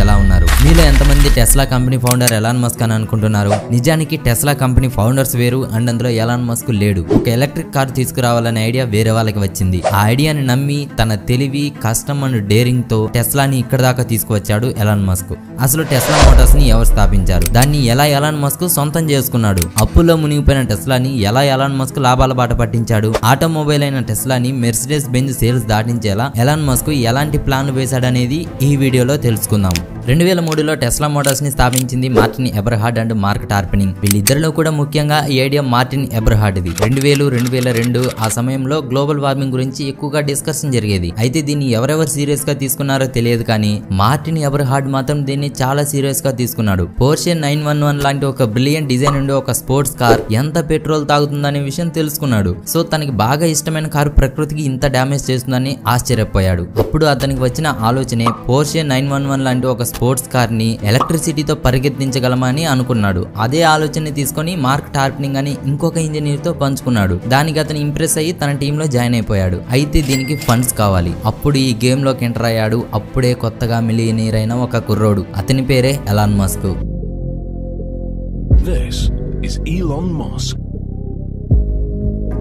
ఎలా ఉన్నారు? మీలో ఎంతమంది Tesla company founder Elon Musk అని అనుకుంటున్నారు? నిజానికి టెస్లా కంపెనీ ఫౌండర్స్ వేరు అండ్ అందులో ఎలాన్ మస్క్ లేడు. ఒక ఎలక్ట్రిక్ కార్ తీసుకురావాలనే ఐడియా వేరే వాళ్ళకి వచ్చింది. ఆ ఐడియాని నమ్మి తన తెలివి, కష్టం అండ్ డేరింగ్ తో టెస్లాని ఇక్కడ దాకా తీసుకువచ్చాడు ఎలాన్ మస్క్. అసలు టెస్లా మోటార్స్ ని ఎవరు స్థాపించారు? దాన్ని ఎలా ఎలాన్ మస్క్ సొంతం చేసుకున్నాడు? అప్పుల్లో మునిగిపోయిన టెస్లాని ఎలా ఎలాన్ మస్క్ లాభాల బాట పట్టించాడు? ఆటోమొబైల్ అయిన టెస్లాని మెర్సిడెస్ బెంజ్ సేల్స్ దాటించేలా ఎలాన్ మస్క్ ఎలాంటి ప్లాన్ వేశాడనేది ఈ వీడియోలో తెలుసుకుందాం. 2003లో టెస్లా మోటార్స్ ని స్థాపించింది Martin Eberhard and Marc Tarpenning. వీళ్ళిద్దరిలో కూడా ముఖ్యంగా ఈ ఐడియా మార్టిన్ ఎబర్హార్డ్ది. 2000-2002 ఆ సమయంలో గ్లోబల్ వార్మింగ్ గురించి ఎక్కువగా డిస్కషన్ జరిగేది. అయితే దీన్ని ఎవరెవరు సీరియస్ గా తీసుకున్నారో తెలియదు, కానీ మార్టిన్ ఎబర్హార్డ్ మాత్రం దీన్ని చాలా సీరియస్ గా తీసుకున్నాడు. పోర్షే 911 లాంటి ఒక బ్రిలియంట్ డిజైన్ ఉండే ఒక స్పోర్ట్స్ కార్ ఎంత పెట్రోల్ తాగుతుందనే విషయం తెలుసుకున్నాడు. సో తనకి బాగా ఇష్టమైన కారు ప్రకృతికి ఇంత డ్యామేజ్ చేస్తుందని ఆశ్చర్యపోయాడు. అప్పుడు అతనికి వచ్చిన ఆలోచనే పోర్షే 911 లాంటి ఒక స్పోర్ట్స్ కార్ ని ఎలక్ట్రిసిటీతో పరిగెత్తించగలమని అనుకున్నాడు. అదే ఆలోచన తీసుకొని మార్క్ టార్పెనింగ్ అని ఇంకొక ఇంజనీర్ తో పంచుకున్నాడు. దానికి అతను ఇంప్రెస్ అయ్యి తన టీమ్ లో జాయిన్ అయిపోయాడు. అయితే దీనికి ఫండ్స్ కావాలి. అప్పుడు ఈ గేమ్ లోకి ఎంటర్ అయ్యాడు అప్పుడే కొత్తగా మిలియనీర్ అయిన ఒక కుర్రోడు. అతని పేరే Elon Musk. This is Elon Musk.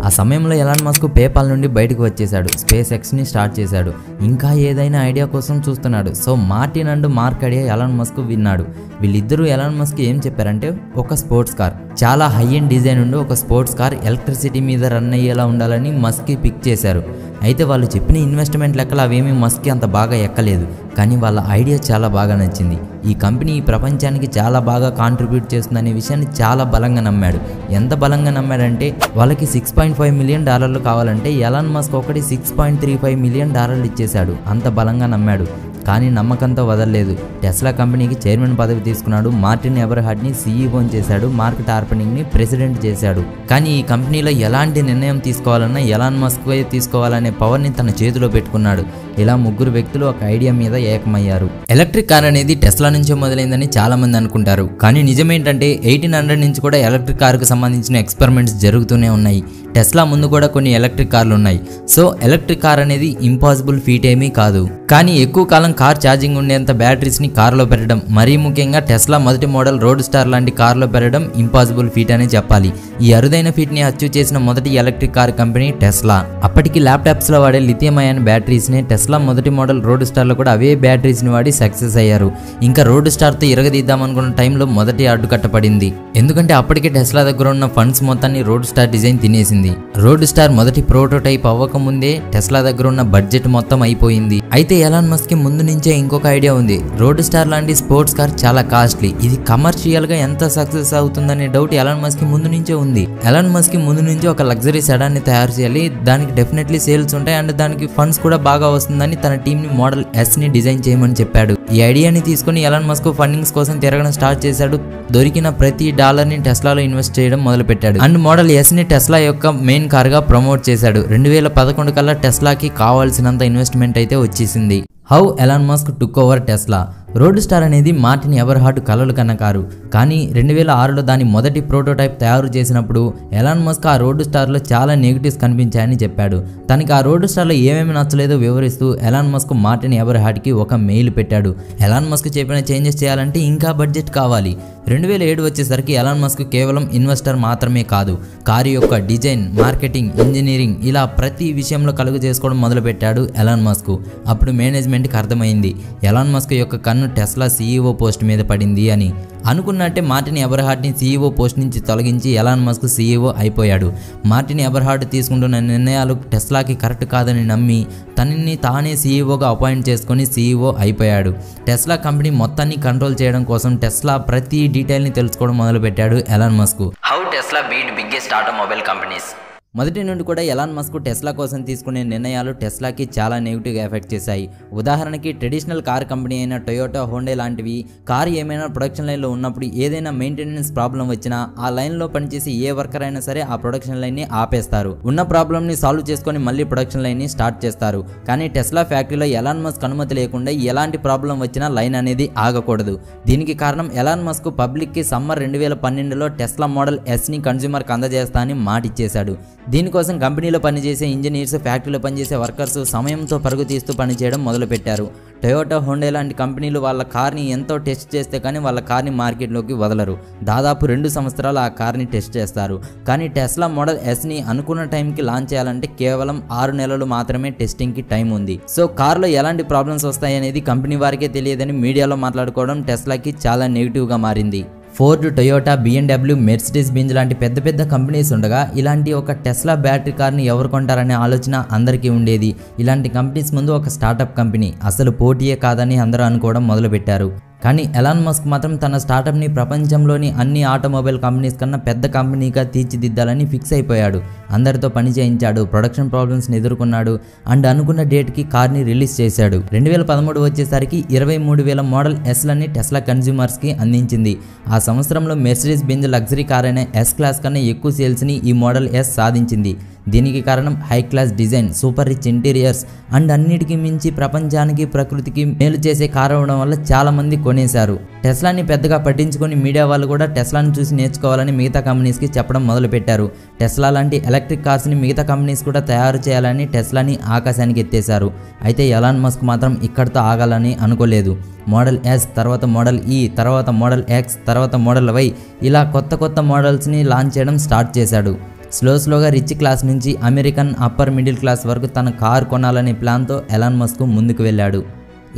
ఆ సమయంలో ఎలాన్ మస్క్ పేపాల్ నుండి బయటకు వచ్చేసాడు. స్పేస్ ఎక్స్ ని స్టార్ట్ చేశాడు. ఇంకా ఏదైనా ఐడియా కోసం చూస్తున్నాడు. So Martin and mark idea Elon Musk విన్నాడు. వీళ్ళిద్దరూ ఎలాన్ మస్క్ ఏం చెప్పారంటే, ఒక స్పోర్ట్స్ కార్, చాలా హై ఎండ్ డిజైన్ ఉండి ఒక స్పోర్ట్స్ కార్ ఎలక్ట్రిసిటీ మీద రన్ అయ్యేలా ఉండాలని మస్క్ పిక్ చేశారు. అయితే వాళ్ళు చెప్పిన ఇన్వెస్ట్మెంట్ లెక్కలు అవేమీ మస్క్కి అంత బాగా ఎక్కలేదు, కానీ వాళ్ళ ఐడియా చాలా బాగా నచ్చింది. ఈ కంపెనీ ఈ ప్రపంచానికి చాలా బాగా కాంట్రిబ్యూట్ చేస్తుందనే విషయాన్ని చాలా బలంగా నమ్మాడు. ఎంత బలంగా నమ్మాడంటే వాళ్ళకి $6.5 మిలియన్ కావాలంటే ఎలాన్ మస్క్ ఒకటి $6.35 మిలియన్ ఇచ్చేశాడు. అంత బలంగా నమ్మాడు. కానీ నమ్మకంతో వదలలేదు. టెస్లా కంపెనీకి చైర్మన్ పదవి తీసుకున్నాడు. మార్టిన్ ఎబర్హార్డ్ ని సీఈఓని చేశాడు. మార్క్ టార్పెనింగ్ ని ప్రెసిడెంట్ చేశాడు. కానీ ఈ కంపెనీలో ఎలాంటి నిర్ణయం తీసుకోవాలన్నా ఎలాన్ మస్క్ తీసుకోవాలనే పవర్ ని తన చేతిలో పెట్టుకున్నాడు. ఇలా ముగ్గురు వ్యక్తులు ఒక ఐడియా మీద ఏకమయ్యారు. ఎలక్ట్రిక్ కార్ అనేది టెస్లా నుంచే మొదలైందని చాలా మంది అనుకుంటారు, కానీ నిజమేంటంటే 1800 నుంచి కూడా ఎలక్ట్రిక్ కారుకు సంబంధించిన ఎక్స్పెరిమెంట్స్ జరుగుతూనే ఉన్నాయి. టెస్లా ముందు కూడా కొన్ని ఎలక్ట్రిక్ కార్లు ఉన్నాయి. సో ఎలక్ట్రిక్ కార్ అనేది ఇంపాసిబుల్ ఫీట్ ఏమీ కాదు. కానీ ఎక్కువ కాలం కార్ ఛార్జింగ్ ఉండేంత బ్యాటరీస్ ని కార్లో పెట్టడం, మరీ ముఖ్యంగా టెస్లా మొదటి మోడల్ రోడ్ స్టార్ లాంటి కార్లో పెట్టడం ఇంపాసిబుల్ ఫీట్ అనే చెప్పాలి. ఈ అరుదైన ఫీట్ ని అచీవ్ చేసిన మొదటి ఎలక్ట్రిక్ కార్ కంపెనీ టెస్లా. అప్పటికి ల్యాప్టాప్స్ లో వాడే లిథియం అయాన్ బ్యాటరీస్ ని టెస్లా మొదటి మోడల్ రోడ్ స్టార్ లో కూడా అవే బ్యాటరీస్ ని వాడి సక్సెస్ అయ్యారు. ఇంకా రోడ్ స్టార్ తో ఇరగదీద్దామనుకున్న టైంలో మొదటి అడ్డుకట్టపడింది. ఎందుకంటే అప్పటికే టెస్లా దగ్గర ఉన్న ఫండ్స్ మొత్తాన్ని రోడ్ స్టార్ డిజైన్ తినేసింది. రోడ్ స్టార్ మొదటి ప్రోటోటైప్ అవ్వకముందే టెస్లా దగ్గర ఉన్న బడ్జెట్ మొత్తం అయిపోయింది. అయితే ఎలాన్ మస్క్ కి ముందు నుంచే ఇంకొక ఐడియా ఉంది. రోడ్ స్టార్ లాంటి స్పోర్ట్స్ కార్ చాలా కాస్ట్లీ, ఇది కమర్షియల్ గా ఎంత సక్సెస్ అవుతుందనే డౌట్ ఎలాన్ మస్క్ కి ముందు నుంచే ఉంది. ఎలాన్ మస్క్ కి ముందు నుంచి ఒక లగ్జరీ సెడాన్ ని తయారు చేయాలి, దానికి డెఫినెట్లీ సేల్స్ ఉంటాయి అండ్ దానికి ఫండ్స్ కూడా బాగా వస్తుందని తన టీమ్ ని మోడల్ ఎస్ ని డిజైన్ చేయమని చెప్పాడు. ఈ ఐడియాని తీసుకుని ఎలాన్ మస్క్ ఫండింగ్స్ కోసం తిరగడం స్టార్ట్ చేశాడు. దొరికిన ప్రతి డాలర్ ని టెస్లాలో ఇన్వెస్ట్ చేయడం మొదలు పెట్టాడు అండ్ మోడల్ ఎస్ ని టెస్లా యొక్క మెయిన్ కార్ గా ప్రమోట్ చేశాడు. 2011 కల్లా టెస్లాకి కావాల్సినంత ఇన్వెస్ట్మెంట్ అయితే వచ్చేసింది. How Elon Musk took over Tesla. Road star అనేది మార్టిన్ ఎబర్హార్డ్ కలలు కన్న కారు, కానీ 2006లో దాని మొదటి ప్రోటోటైప్ తయారు చేసినప్పుడు ఎలాన్ మస్క్ ఆ రోడ్ స్టార్లో చాలా నెగిటివ్స్ కనిపించాయని చెప్పాడు. తనకి ఆ రోడ్ స్టార్లో ఏమేమి నచ్చలేదో వివరిస్తూ ఎలాన్ మస్క్ మార్టిన్ ఎబర్హార్డ్కి ఒక మెయిల్ పెట్టాడు. ఎలాన్ మస్క్ చెప్పిన చేంజెస్ చేయాలంటే ఇంకా బడ్జెట్ కావాలి. 2007 వచ్చేసరికి ఎలాన్ మస్క్ కేవలం ఇన్వెస్టర్ మాత్రమే కాదు, కారు యొక్క డిజైన్, మార్కెటింగ్, ఇంజనీరింగ్ ఇలా ప్రతి విషయంలో కలుగు చేసుకోవడం మొదలుపెట్టాడు ఎలాన్ మస్క్. అప్పుడు మేనేజ్మెంట్కి అర్థమైంది ఎలాన్ మస్క్ యొక్క కన్ను టెస్లా సీఈఓ పోస్ట్ మీద పడింది అని. అనుకున్నట్టే మార్టిన్ ఎబర్హార్డ్ ని సీఈఓ పోస్ట్ నుంచి తొలగించి ఎలాన్ మస్క్ సీఈఓ అయిపోయాడు. మార్టిన్ ఎబర్హార్డ్ తీసుకుంటున్న నిర్ణయాలు టెస్లాకి కరెక్ట్ కాదని నమ్మి తనని తానే సీఈఓగా అపాయింట్ చేసుకుని సీఈఓ అయిపోయాడు. టెస్లా కంపెనీ మొత్తాన్ని కంట్రోల్ చేయడం కోసం టెస్లా ప్రతి డీటెయిల్ ని తెలుసుకోవడం మొదలు పెట్టాడు Elon Musk. How Tesla beat biggest automobile companies. మొదటి నుండి కూడా ఎలాన్ మస్క్ టెస్లా కోసం తీసుకునే నిర్ణయాలు టెస్లాకి చాలా నెగిటివ్గా ఎఫెక్ట్ చేశాయి. ఉదాహరణకి ట్రెడిషనల్ కార్ కంపెనీ అయిన టొయోటా, హోండా లాంటివి కారు ఏమైనా ప్రొడక్షన్ లైన్లో ఉన్నప్పుడు ఏదైనా మెయింటెనెన్స్ ప్రాబ్లం వచ్చినా ఆ లైన్లో పనిచేసి ఏ వర్కర్ అయినా సరే ఆ ప్రొడక్షన్ లైన్ని ఆపేస్తారు. ఉన్న ప్రాబ్లమ్ని సాల్వ్ చేసుకొని మళ్ళీ ప్రొడక్షన్ లైన్ని స్టార్ట్ చేస్తారు. కానీ టెస్లా ఫ్యాక్టరీలో ఎలాన్ మస్క్ అనుమతి లేకుండా ఎలాంటి ప్రాబ్లం వచ్చినా లైన్ అనేది ఆగకూడదు. దీనికి కారణం ఎలాన్ మస్క్ పబ్లిక్కి సమ్మర్ 2012లో టెస్లా మోడల్ ఎస్ ని కన్స్యూమర్కి అందజేస్తా అని మాటిచ్చేశాడు. దీనికోసం కంపెనీలో పనిచేసే ఇంజనీర్స్, ఫ్యాక్టరీలో పనిచేసే వర్కర్స్ సమయంతో పరుగు తీస్తూ పనిచేయడం మొదలుపెట్టారు. టొయోటా, హోండా లాంటి కంపెనీలు వాళ్ళ కార్ని ఎంతో టెస్ట్ చేస్తే కానీ వాళ్ళ కార్ని మార్కెట్లోకి వదలరు. దాదాపు 2 సంవత్సరాలు ఆ కార్ని టెస్ట్ చేస్తారు. కానీ టెస్లా మోడల్ ఎస్ని అనుకున్న టైంకి లాంచ్ చేయాలంటే కేవలం 6 నెలలు మాత్రమే టెస్టింగ్కి టైం ఉంది. సో కార్లో ఎలాంటి ప్రాబ్లమ్స్ వస్తాయనేది కంపెనీ వారికే తెలియదని మీడియాలో మాట్లాడుకోవడం టెస్లాకి చాలా నెగిటివ్గా మారింది. Ford, Toyota, BMW, Mercedes Benz లాంటి పెద్ద పెద్ద కంపెనీస్ ఉండగా ఇలాంటి ఒక టెస్లా బ్యాటరీ కార్ని ఎవరు కొంటారనే ఆలోచన అందరికీ ఉండేది. ఇలాంటి కంపెనీస్ ముందు ఒక స్టార్టప్ కంపెనీ, అసలు పోటీయే కాదని అందరూ అనుకోవడం మొదలుపెట్టారు. కానీ ఎలాన్ మస్క్ మాత్రం తన స్టార్టప్ని ప్రపంచంలోని అన్ని ఆటోమొబైల్ కంపెనీస్ కన్నా పెద్ద కంపెనీగా తీర్చిదిద్దాలని ఫిక్స్ అయిపోయాడు. అందరితో పని చేయించాడు, ప్రొడక్షన్ ప్రాబ్లమ్స్ని ఎదుర్కొన్నాడు అండ్ అనుకున్న డేట్కి కార్ని రిలీజ్ చేశాడు. 2013 వచ్చేసరికి 23,000 మోడల్ ఎస్లని టెస్లా కన్స్యూమర్స్కి అందించింది. ఆ సంవత్సరంలో మెర్సిడెస్ బెంజ్ లగ్జరీ కార్ అయిన ఎస్ క్లాస్ కన్నా ఎక్కువ సేల్స్ని ఈ మోడల్ ఎస్ సాధించింది. దీనికి కారణం high class design, super rich interiors and అన్నిటికీ మించి ప్రపంచానికి, ప్రకృతికి మేలు చేసే కార్ అవడం వల్ల చాలా మంది కొనేశారు. టెస్లాని పెద్దగా పట్టించుకొని మీడియా వాళ్ళు కూడా టెస్లాని చూసి నేర్చుకోవాలని మిగతా కంపెనీస్కి చెప్పడం మొదలుపెట్టారు. టెస్లా లాంటి ఎలక్ట్రిక్ కార్స్ని మిగతా కంపెనీస్ కూడా తయారు చేయాలని టెస్లాని ఆకాశానికి ఎత్తేశారు. అయితే ఎలాన్ మస్క్ మాత్రం ఇక్కడితో ఆగాలని అనుకోలేదు. మోడల్ ఎస్, తర్వాత మోడల్ ఈ, తర్వాత మోడల్ ఎక్స్, తర్వాత మోడల్ వై, ఇలా కొత్త మోడల్స్ని లాంచ్ చేయడం స్టార్ట్ చేశాడు. స్లోగా రిచ్ క్లాస్ నుంచి అమెరికన్ అప్పర్ మిడిల్ క్లాస్ వరకు తన కార్ కొనాలనే ప్లాన్తో ఎలాన్ మస్క్ ముందుకు వెళ్ళాడు.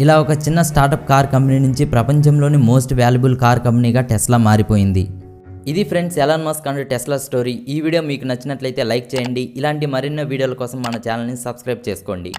ఇలా ఒక చిన్న స్టార్టప్ కార్ కంపెనీ నుంచి ప్రపంచంలోని మోస్ట్ వాల్యుబుల్ కార్ కంపెనీగా టెస్లా మారిపోయింది. ఇది friends Elon Musk and Tesla story. ఈ వీడియో మీకు నచ్చినట్లయితే లైక్ చేయండి. ఇలాంటి మరిన్నో వీడియోల కోసం మన ఛానల్ని సబ్స్క్రైబ్ చేసుకోండి.